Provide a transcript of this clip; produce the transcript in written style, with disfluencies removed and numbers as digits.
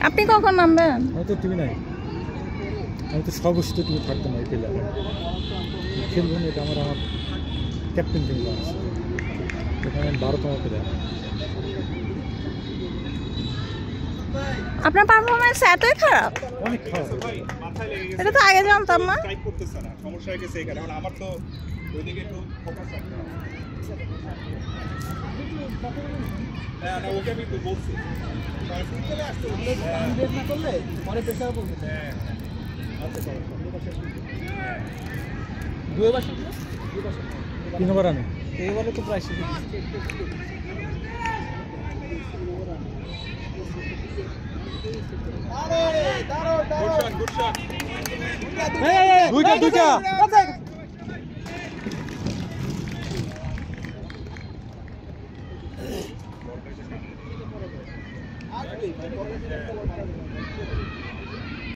আপনি কখন নামবেন? আমি তো টিভি নাই, আমি তো সর্বস্থিত টিভি থাকতাম এই পেলে খেলবো না। এটা আমার ক্যাপ্টেন টিম আছে, এখানে 12তম প্লেয়ার। আপনার পারফরমেন্স এতই খারাপ? অনেক খারাপ। এটা তো আগে জানতাম না। সমস্যা হয়ে গেছে এখানে, আমার তো ওইদিকে একটু ফোকাস রাখতে হবে। হ্যাঁ না, ওকে আমি বলছি না করলে পরে প্রেশার পড়বে। হ্যাঁ দুইবার শুনলো, 3 ওভার আনে এইবারে তো প্রায় শিখে দুইটা